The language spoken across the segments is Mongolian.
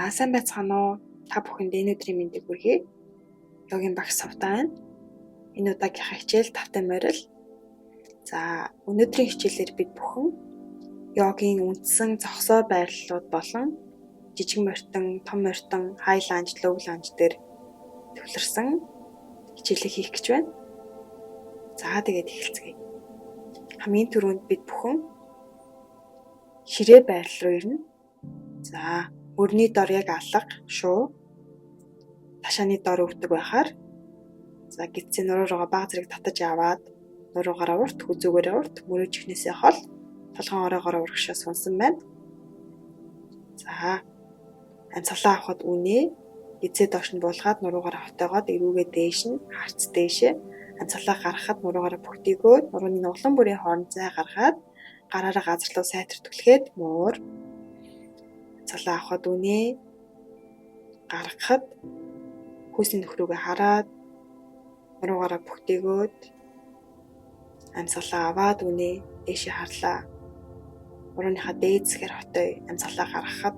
За сайн байцгаана уу? Та бүхэнд энэ өдрийн мэндийг хүргэе. Йогийн багш Савтаа. Энэ удаагийнхаа хичээл тавтай морил. За өнөөдрийн хичээлээр бид бүхэн йогийн үндсэн зогсоо байрлалууд болон жижиг морьтон, том морьтон, хай ланж, лоу ланж дээр төвлөрсөн хичээлийг хийх гэж байна. За тэгээд эхэлцгээе. Хамгийн түрүүнд бид бүхэн ширээ байрлал руу ирнэ. За мөрний дор яг алга, шуу, ташааны дор өвдөг байхаар за гидсийн нуруу руугаа баг зэрэг татаж аваад нуруугаараа урт, хүзүүгээрээ урт, мөрөө чихнээсээ хол, толгоон ороогоор урагшаа сунсан байна. За амьсгалаа авахд үнэ гидсээ доош нь буулгаад нуруугаараа хотоогоод эрүүгээ дээш нь харц дээшээ амьсгалаа гаргахад нуруугаараа бүгдийгөө нурууны нуглан бүрийн хооронд зай гаргаад гараараа газар руу сайтар түлхээд муур амьсгалаа авахд үнэ гаргахад хүйсийн нөхрөөгээ хараад нуруугаараа бүгдийгөөд амьсгалаа аваад үнэ дээшээ харлаа. Нурууныхаа дээд зэхэр хотой амьсгалаа гаргахад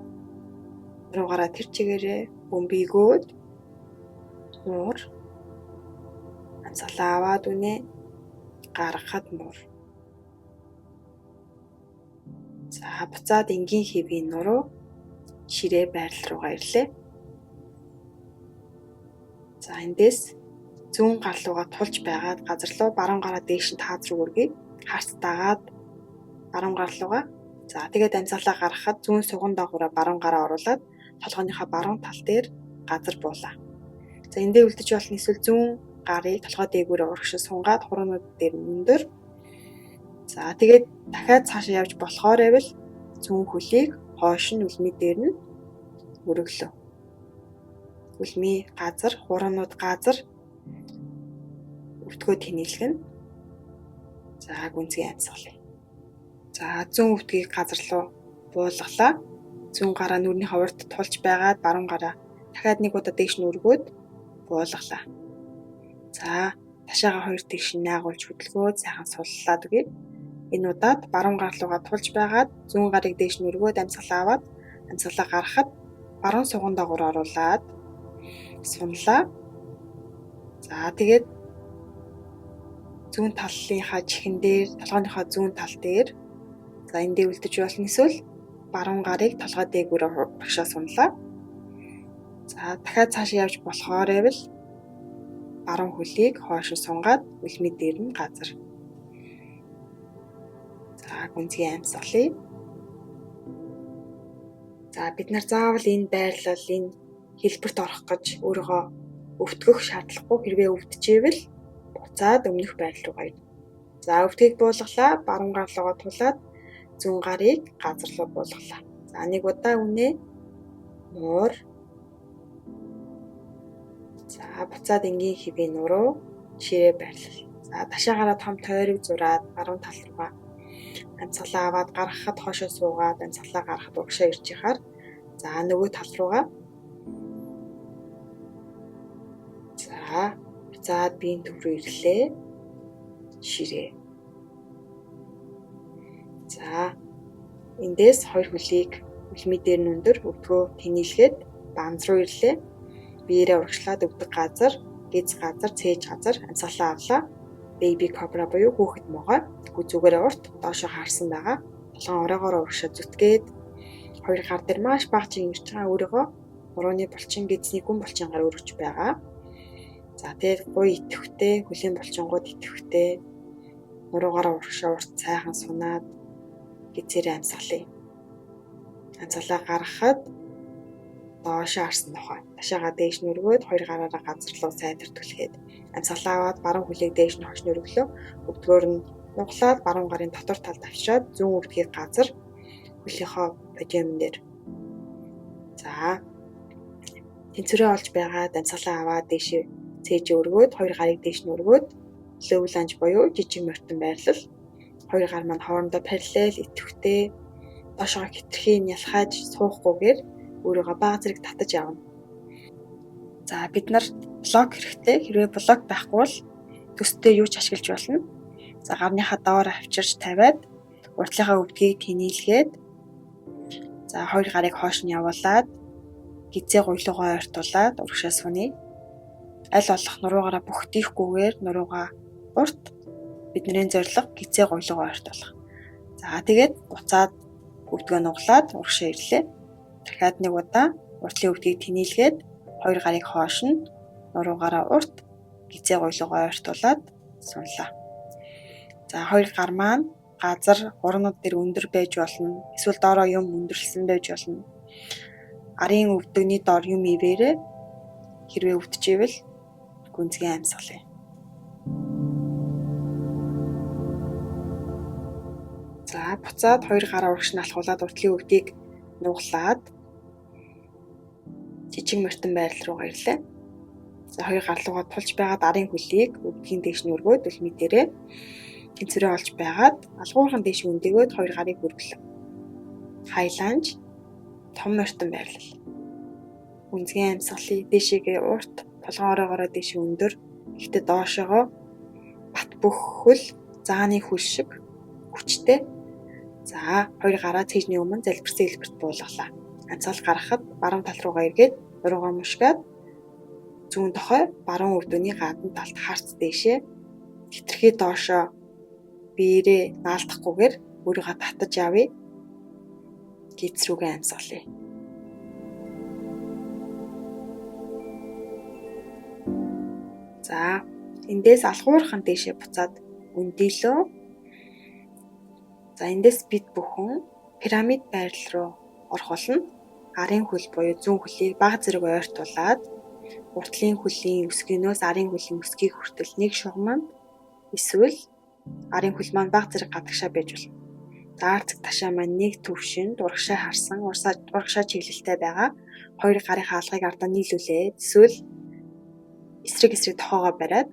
нуруугаараа тэр чигээрээ бөмбийгөөд муур амьсгалаа аваад үнэ гаргахад муур. За буцаад энгийн хэвийн нуруу ширээ байрлал руугаа ирлээ. За эндээс зүүн гар руугаа тулж байгаад газар руу баруун гараа дээш нь тааз руу өргөе. Харц дагаад баруун гар руугаа. За тэгээд амьсгалаа гаргахад зүүн суган доогоороо баруун гараа оруулаад толгойнхаа баруун тал дээр газар буулаа. За эндээ үлдэж болно эсвэл зүүн гарыг толгой дээгүүрээ урагшин сунгаад хуруунууд дээр өндөр. За тэгээд дахиад цаашаа явж болохоор байвал зүүн хөлийг хойш нь үлмий дээр нь өргөлөө. Үлмий газар, хуруунууд газар өвдгөө тэнэлгэн. За гүнзгий амьсгалъя. За зүүн өвдгийг газар руу буулгалаа. Зүүн гараа нүрийнхээ урд тулж байгаад баруун гараа дахиад нэг удаа дээш нь өргөөд буулгалаа. За ташаага хоёр тийш нь наагуулж хөдөлгөөд сайхан суллаад үгүй. Энэ удаад баруун гар руугаа тулж байгаад зүүн гарыг дээш нь өргөөд амьсгалаа аваад амьсгалаа гаргахад баруун суган доогоор оруулаад сунлаа. За тэгээд зүүн талынхаа чихэн дээр, толгойнхоо зүүн тал дээр за эндээ үлдэж болно эсвэл баруун гарыг толгой дээгүүрээ урагшаа сунлаа. За дахиад цаашаа явж болохоор байвал баруун хөлийг хойш сунгаад үлмий дээр нь газар. За гүнзгий амьсгалъя. За бид нар заавал энэ байрлал, энэ хэлбэрт орох гэж өөрийгөө өвтгөх шаардлагагүй. Хэрвээ өвдөжээвэл буцаад өмнөх байрлал руу ирнэ. За өвдгийг буулгалаа, баруун гар руугаа тулаад зүүн гарыг газар руу буулгалаа. За нэг удаа үнэ муур. За буцаад энгийн хэвийн нуруу ширээ байрлал. За ташаагаараа том тойрог зураад баруун тал руугаа амьсгалаа аваад гаргахад хоошоо суугаад амьсгалаа гаргахад урагшаа ирж яхаар за нөгөө тал руугаа за буцаад биеийн төв рүү ирлээ. Ширээ. За эндээс хоёр хөлийг үлмий дээр нь өндөр өвдгөө тэнэлгээд банз руу ирлээ. Биеэрээ урагшлаад өвдөг газар, гиз газар, цээж газар амьсгалаа авлаа. Baby cobra буюу хүүхэд могой хүзүүгээрээ урт доошоо харсан байгаа. Толгойн ороогоор урагшаа зүтгээд хоёр гар дээр маш бага чиг ирж байгаа өөрийгөө нурууны булчин гидсний гүн булчингаар өргөж байгаа. За тэгээд гуй идэвхтэй, хөлийн булчингууд идэвхтэй нуруугаараа урагшаа урт сайхан сунаад гидсээрээ амьсгалъя. Амьсгалаа гаргахад доошоо харсан нохой ташаага дээш нь өргөөд хоёр гараараа газар руу сайтар түлхээд амьсгалаа аваад баруун хөлийг дээш нь хойш нь өргөлөө. Өвдгөөр нь нуглаад баруун гарын дотор талд авчираад зүүн өвдгийг газар хөлийнхөө бодиомн дээр. За тэнцвэрээ олж байгаад амьсгалаа аваад дээшээ цээж өргөөд хоёр гарыг дээш нь өргөөд лоу ланж буюу жижиг морьтон байрлал. Хоёр гар маань хоорондоо параллел идэвхтэй доошоо хитрхийн ялхаж суухгүйгээр өөрийгөө бага зэрэг татаж явна. За бид нар блок хэрэгтэй. Хэрвээ блок байхгүй бол төстэй юу ч ашиглаж болно. За гарныхаа доор авчирч тавиад урдлынхаа өвдгийг тэнэлгээд за хоёр гарыг хоош нь явуулаад гизээ гуйлуугаа ойртуулад урагшаа сууна. Аль болох нуруугаараа бүхтийхгүйгээр нуруугаа урт бидний зорилго гизээ гуйлуугаа ойртуулах. За тэгээд буцаад өвдгөө нуглаад урагшаа ирлээ. Дахиад нэг удаа уртлын өвдгийг тэнийлгээд хоёр гарыг хоош нь нуруугаараа урт гизээ гуйлуугаа ойртуулад сунлаа. За хоёр гар маань газар гурнууд дээр өндөр байж болно. Эсвэл доороо юм өндөрлсөн байж болно. Арын өвдөгний дор юм ивэрэ хэрвээ өвдөживэл гүнзгий амьсгалъя. За буцаад хоёр гараа урагш нь алхуулад уртлын өвдгийг нуглаад жижиг мартин байрал руу ирлээ. За хоёр гарлуугаа тулж байгаад арын хөлийг өвдгийн дээш нь өргөөд үлми дээрээ тэнцвэрээ олж байгаад алгуурхан дээш өндөгөөд хоёр гарыг хөрвөлөө. Хайланж том мартин байрлал. Гүнзгий амьсгалъя. Дээшээгээ урт толгон ороогоороо дээш өндөр. Гэхдээ доошоогоо бат бөх хөл зааны хөл шиг хүчтэй. За хоёр гараа цэжний өмнө залбирсан хэлбэрт буулгалаа. Амьсгал гаргахад баруун тал руугаа эргээд нуруугаа мушгаад зүүн дохой баруун өвдөөний гадна талд харц дээшээ хитрхи доошоо биерээ наалдахгүйгээр өөрийгөө татаж авъя. Гиз рүүгээ амьсгалъя. За эндээс алхуурхан дээшээ буцаад өндийлөө. За эндээс бид бүхэн пирамид байрал руу орох болно. Арын хөл буюу зүүн хөлийг бага зэрэг ойртуулад уртлын хөлийн өсгөнөөс арын хөлийн өсгийг хүртэл нэг шугамд эсвэл арын хөл маань бага зэрэг гадагшаа байж болно. Даарцэг ташаа маань нэг төвшөнд урагшаа харсан урагшаа чиглэлтэй байгаа. Хоёр гарын хаалгыг ардаа нийлүүлээд эсвэл эсрэг тохоогоо бариад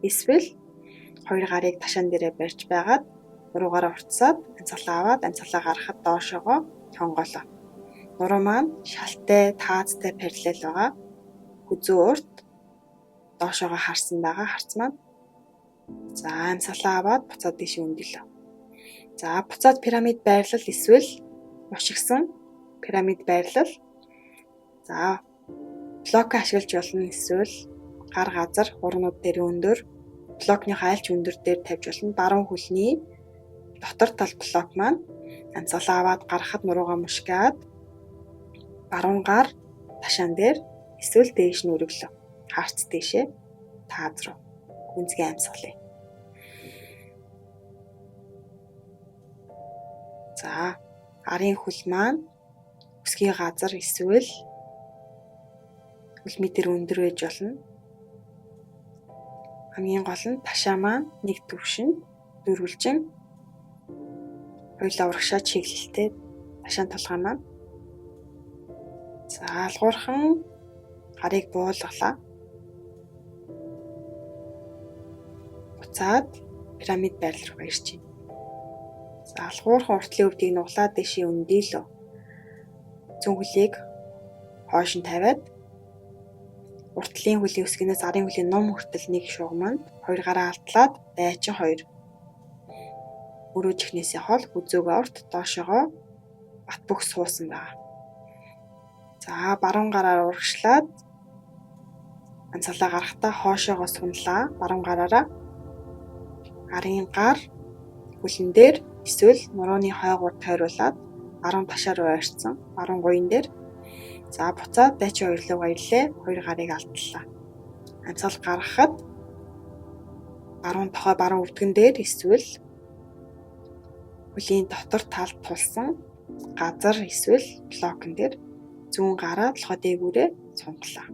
эсвэл хоёр гарыг ташаан дээрээ барьж байгаад нуруугаараа уртсаад амьсгалаа аваад амьсгалаа гаргахад доошоогоо хонголоо. Нуруу маань шалтай, таазтай параллел байгаа. Хүзүү урт доошоогоо харсан байгаа харц маань. За амьсгалаа аваад буцаад дээш өндөлөө. За буцаад пирамид байрлал эсвэл мушигсан пирамид байрлал. За блок ашиглаж болно эсвэл гар газар гурнууд дээр өндөр блокныхаа альч өндөр дээр тавьж болно. Баруун хөлний дотор тал блок маань амьсгалаа аваад гаргахад нуруугаа мушгаад баруун гар ташаан дээр эсвэл дээш нь өргөлөө. Харц дээшээ тааз руу гүнзгий амьсгалъя. За арын хөл маань өсгийн газар эсвэл үлмитэр өндөр байж болно. Хамгийн гол нь ташаа маань нэг төвшин дөрвөлжин хоёулаа урагшаа чиглэлтэй ташаан толгой маань. За алгуурхан гарыг буулгалаа. Буцаад пирамид байрал руу ирж байна. За алгуурхан уртлын өвдгийг нуглаад дэшээ өндийлөө. Зүүн хөлийг хойш нь тавиад уртлын хөлийн өсгөнөөс арын хөлийн ном хүртэл нэг шугамд хоёр гараа алдлаад дайчин хоёр өрөө чихнээсээ хол хүзөөгөө урт доошоогоо бат бөх суусан байна. За баруун гараар урагшлаад амьсгалаа гаргахтаа хоошоогоо сунлаа. Баруун гараараа арын гар хөлн дээр эсвэл нурууны хойгоор тойруулаад баруун ташаа руу ойрцсон баруун гуйн дээр. За буцаад дайчин хоёр руу ирлээ. Хоёр гарыг алдлаа. Амьсгал гаргахад баруун тохой баруун өвдгөн дээр эсвэл хөлийн дотор талд тулсан газар эсвэл блокн дээр зүүн гараа толгой дээгүүрээ сунглаа.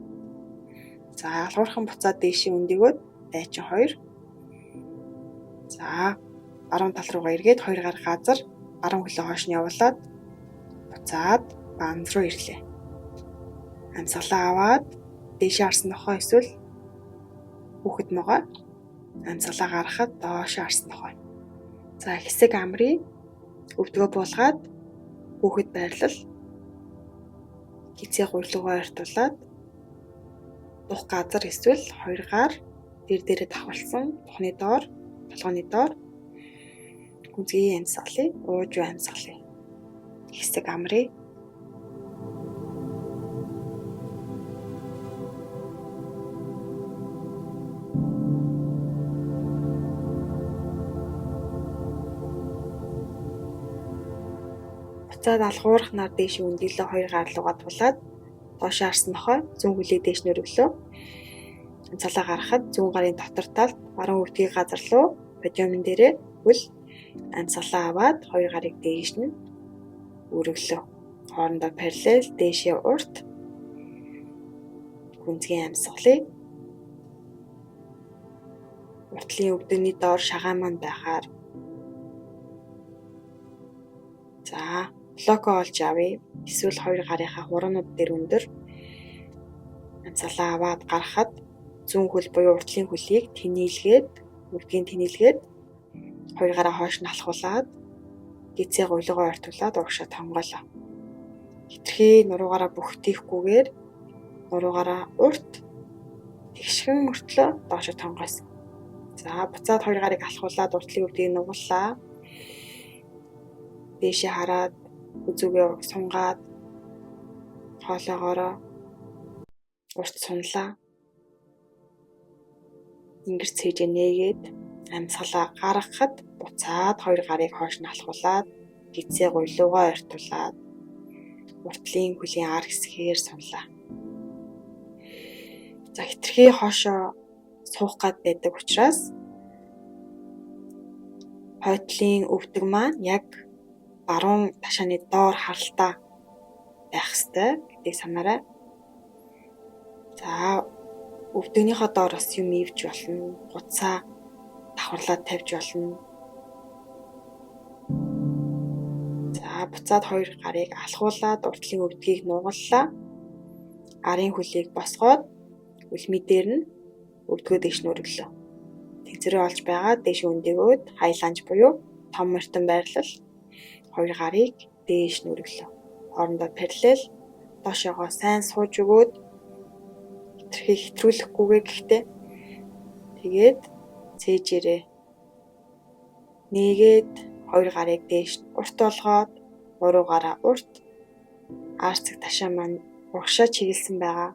За алгуурхан буцаад дээшээ өндөгөөд дайчин хоёр. За баруун тал руугаа эргээд хоёр гар газар баруун хөлөө хойш нь явуулаад буцаад банз руу ирлээ. Амьсгалаа аваад дээшээ харсан нохой эсвэл хүүхэд могой амьсгалаа гаргахад доошоо харсан нохой. За хэсэг амрыг өвдгөө буулгаад хүүхэд байрлал гизээ гуйлуугаа ойртуулад дух газар эсвэл хоёр гар дээрээ давхалсан тухны доор толгойн доор гүнзгий амьсгалъя, уужуу амьсгалъя. Хэсэг амрыг буцаад алхуурах нар дээш өндөлөө 2 гар руугаа тулаад доош харсан нохой зүүн хөлийг дээш нөрөглөө. Цалаа гаргахад зүүн гарын дотор талд баруун өвдгийн газар руу подиумын дээрээ хөл амьсгалаа аваад 2 гарыг дээш нь өргөлөө. Хоорондоо параллел дээшээ урт гүнзгий амьсгалыг уртлын өвдөний доор шагаан маань байхаар за блоко олж авъя. Эсвэл 2 гарынхаа хуруунууд дээр өндөр амьсгалаа аваад гаргахад зүүн хөл буюу уртлын хөлийг тэнэлгээд өвдгийн тэнэлгээд 2 гараа хойш нь алхуулад гизээ гуйлгоо ортуулаад урагшаа тонгоолоо. Хитрхи нуруугаараа бүхтийхгүйгээр нуруугаараа урт тэгшхэн мөртлөө доошо тонгоосон. За буцаад 2 гарыг алхуулад уртлын өвдгийг нугаллаа. Дээшээ хараад үзүүгээ сунгаад хоолоогоороо урт сунлаа. Ингэр цээжээ нээгээд амьсгалаа гаргахад буцаад 2 гарыг хойш нь алхуулад гизээ гуйлуугаа ортуулад уртлын хөлийн ар хэсгээр сунлаа. За хитрхи хоошоо суух гад байдаг учраас хойтлын өвдөг маань яг баруун ташааны доор харалтаа байх ёстой гэдгийг санаарай. За өвдөгнийхөө доор бас юм ивж болно, гуцаа давхарлаад тавьж болно. За буцаад 2 гарыг алхуулад уртлын өвдгийг нугаллаа. Арын хөлийг босгоод үлми дээр нь өвдгөө дэш нь өргөлөө. Тэгзэрээ олж байгаа дэш өндөгөөд хайланж буюу том мортон байрлал 2 гарыг дээш нь өргөлөө. Хоорондоо параллел доошоогоо сайн сууж өгөөд хитрхи хэтрүүлэхгүйгээ гэхдээ тэгээд цээжээрээ нээгээд 2 гарыг дээш урт болгоод 3 гараа урт арцэг ташаа маань урагшаа чиглэсэн байгаа.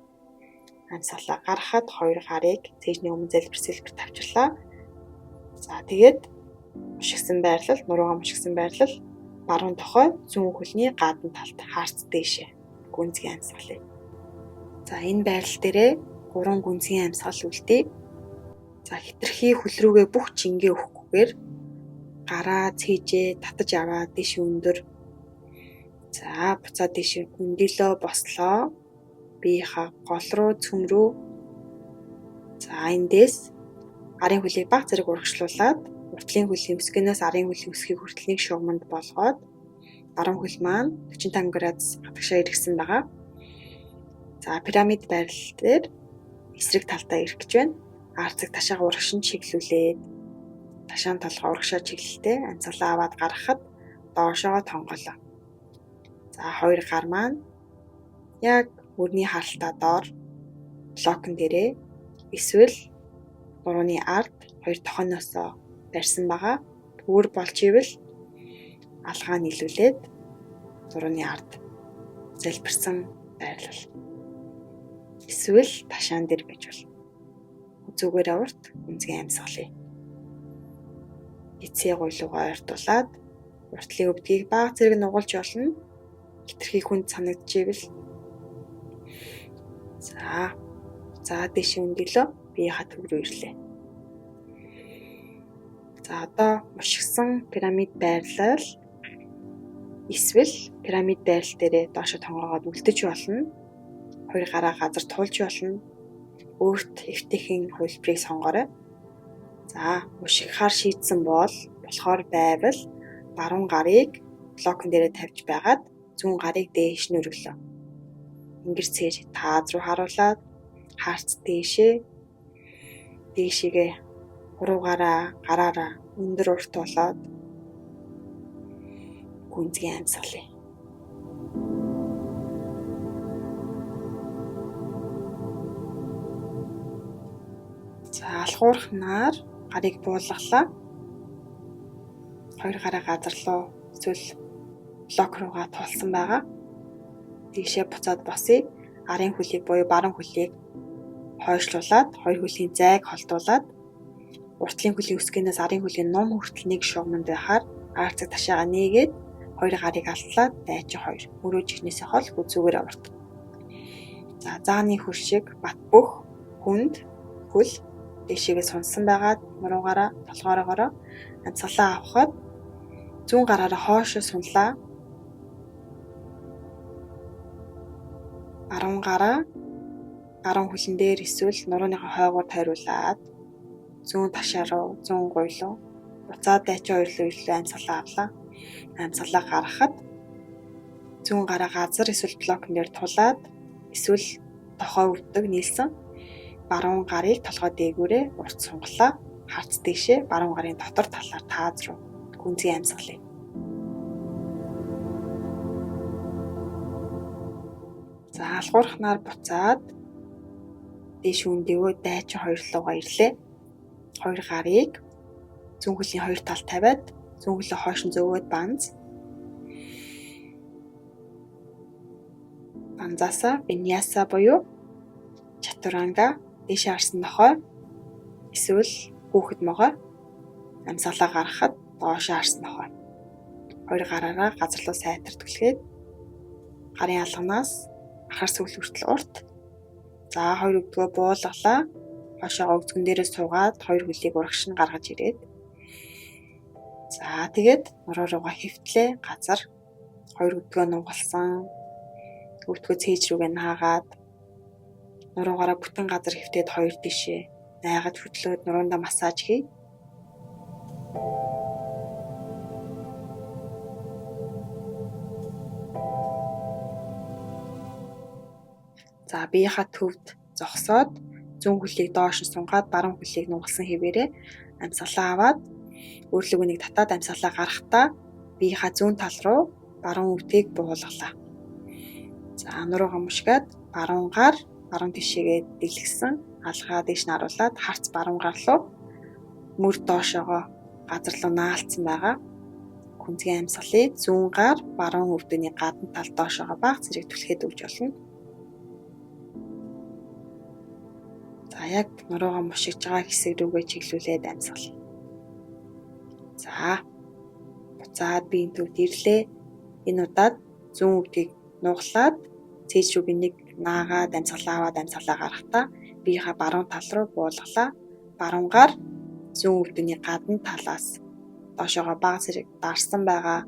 Амьсгалаа гаргахад 2 гарыг цээжний өмнө залбир тавьчихлаа. За тэгээд мушигсан байрлал, нуруугаа мушигсан байрлал баруун дохой зүүн хөлний гадна талд хаарц дээшээ гүнзгий амьсгалъя. За энэ байрлал дээрээ 3 гүнзгий амьсгал үлдээ. За хитрхи хөл рүүгээ бүх жингээ өгөхгүйгээр гараа цээжээ татаж аваад дэш өндөр. За буцаад дэш өндөлөө бослоо. Биеийнхаа гол руу цөм рүү. За эндээс арын хөлийг баг зэрэг урагшлуулад уртлын хөлийн өсгөнөөс арын хөлийн өсгийг хүртэл нэг шугамд болгоод баруун хөл маань 45 градус гадагшаа эргэсэн байгаа. За пирамид байрлал дээр эсрэг талдаа ирэх гэж байна. Арцэг ташаага урагшин чиглүүлээд ташаан толгой урагшаа чиглэлтэй амьсгалаа аваад гаргахад доошоо тонголоо. За 2 гар маань яг мөрний харалтаа доор блокн дээрээ эсвэл гурваны ард 2 тохоноосоо барьсан байгаа. Өөр болж ивэл алгаа нийлүүлээд зурууны ард залбирсан байрлал. Эсвэл ташаан дээр байж болно. Зүгээр урт гүнзгий амьсгалъя. Эцээ гуйлуугаа ойртуулад уртлын өвдгийг баг зэрэг нугалж болно. Хитрхи хүнд санагдчихвэл за дэш өндөлөө биеийнхаа төв рүү ирлээ. За одоо мушигсан пирамид байрлал эсвэл пирамид байрлал дээрээ доошо тонгоогоод үлдэж болно. 2 гараа газар туулж болно. Өөрт эвтэйхэн хөлбрийг сонгоорой. За мушигхаар шийдсэн болохоор байвал баруун гарыг блокн дээрээ тавьж байгаад зүүн гарыг дээш нь өргөлөө. Ингэр цээж таз руу харуулад хаарц дээшээгээ 3 гараараа өндөр урт болоод гүнзгий амьсгалъя. За алхуурах нар гарыг буулгалаа. 2 гараа газар руу эсвэл блок руугаа тулсан байгаа. Тийшээ буцаад босъё. Арын хөлийг буюу баруун хөлийг хойшлуулад 2 хөлийн зайг холдуулад уртлын хөлийн өсгөнөөс арын хөлийн ном хүртэл нэг шугамд байхаар арцэг ташаага нээгээд хоёр гарыг алдлаад дайчин хоёр. Мөрөө чихнээсээ хол үзүүгээр аварт. За зааны хөр шиг бат бөх хүнд хөл дэшигээ сунсан байгаад нуруугаараа толгоороо амьсгалаа авахад зүүн гараараа хоошо сунлаа. Баруун гараа гаруун хөлн дээр эсвэл нурууныхаа хойгоор тойруулаад зүүн ташаа руу зүүн гуйлуу буцаад дайчин хоёр руу ирлээ амьсгалаа авлаа. Амьсгалаа гаргахад зүүн гараа газар эсвэл блокн дээр тулаад эсвэл тохоо өвдөг нийлсэн баруун гарыг толгой дээгүүрээ урт сунгалаа. Харц дэшээ баруун гарын дотор талаар тааз руу гүнзгий амьсгалъя. За алгуурхнаар буцаад дээш үндэгөө дайчин хоёр руугаа ирлээ. Хоёр гарыг зүүн хөлний хоёр тал тавиад зүүн хөлөө хойш нь зөөгөөд банзаасаа виньяса буюу чатуранга дээшээ харсан нохой эсвэл хүүхэд могой амьсгалаа гаргахад доошоо харсан нохой. Хоёр гараараа газар руу сайтар түлхээд гарын алганаас ахар сүл хүртэл урт. За хоёр өвдгөө буулгалаа. Хошоогоо өгзгөн дээрээ суугаад хоёр хөлийг урагш нь гаргаж ирээд. За тэгээд нуруу руугаа хөвтлээ газар хоёр өвдгөө нугалсан. Өвдгөө цээж рүүгээ наагаад нуруугаараа бүтэн газар хөвтөөд хоёр тишээ найгаад хөтлөөд нуруундаа массаж хий. За биеийнхаа төвд зогсоод зүүн хөлийг доош нь сунгаад баруун хөлийг нугалсан хэвээрээ амьсгалаа аваад өөрлөгөө нэг татаад амьсгалаа гаргахдаа биеийнхаа зүүн тал руу баруун өвдгийг буулгалаа. За нуруугаа мушгаад баруун гар баруун тишээгээ дэлгэсэн алгаа дэш нь харуулад харц баруун гар руу мөр доошоогоо газар руу наалцсан байгаа. Гүнзгий амьсгалыг зүүн гар баруун өвдөний гадна тал доошоогоо баг зэрэг түлхээд өгч болно. За яг нуруугаа мушигж байгаа хэсэг рүүгээ чиглүүлээд амьсгал. За буцаад биеийн төвд ирлээ. Энэ удаад зүүн өвдгийг нуглаад цээж рүүгээ нэг наагаад амьсгалаа аваад амьсгалаа гаргахдаа биеийнхаа баруун тал руу буулгалаа. Баруун гар зүүн өвдөний гадна талаас доошоогоо баг зэрэг дарсан байгаа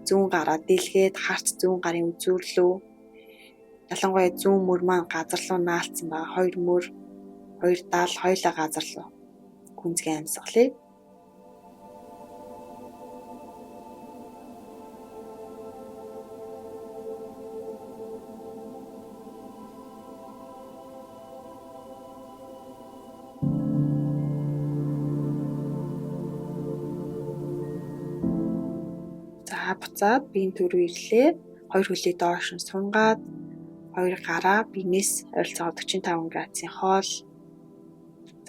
зүүн гараа дэлгээд харц зүүн гарын үзүүрлүү. Ялангуяа зүүн мөр маань газар руу наалцсан байгаа хоёр мөр хоёр дал хоёулаа газар руу гүнзгий амьсгалыг. За буцаад биеийн төв рүү ирлээ. Хоёр хөлийг доош нь сунгаад хоёр гараа биенээс ойролцоогоо 45 градусын хоол.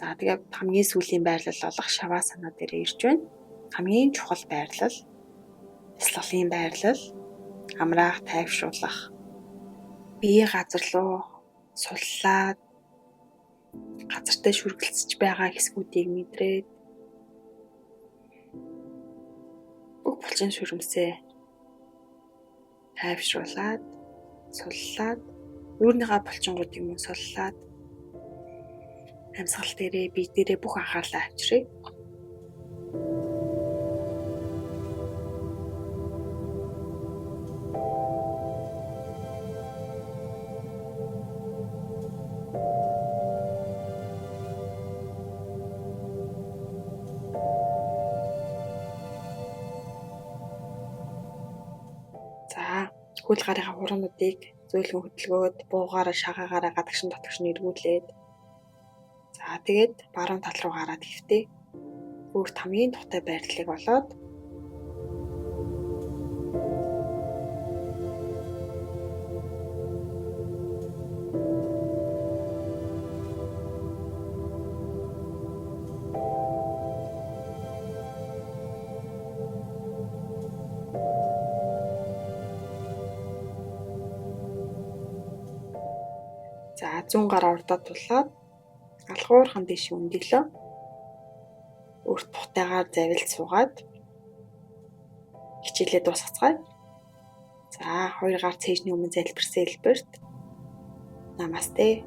За тэгээд хамгийн сүүлийн байрлал болох шавасана дээр ирж байна. Хамгийн чухал байрлал, бясалгалын байрлал, амраах, тайвшруулах. Бие газар руу суллаад газартай шүргэлцэж байгаа хэсгүүдийг мэдрээд бүх булчин шүрмсээ тайвшруулад, суллаад, өөрийнхөө булчингуудыг мөн суллаад амьсгал дээрээ бие дээрээ бүх анхаарлаа авчиръя. За, хөл гарынхаа хураануудыг зөөлхөн хөдөлгөөд буугаараа шагаагаараа гадагшин дотгошин эргүүлээд за тэгээд баруун тал руу гараад хэвтээ. Өөрт хамгийн тухтай байрлалыг олоод за зүүн гараа урдаа тулаад алгуурхан дэш өндөглөө. Өөрт тухтайгаар завилж суугаад хичээлээ дуусгацгаая. За 2 гар цээжний өмнө залбирсан хэлбэрт намасте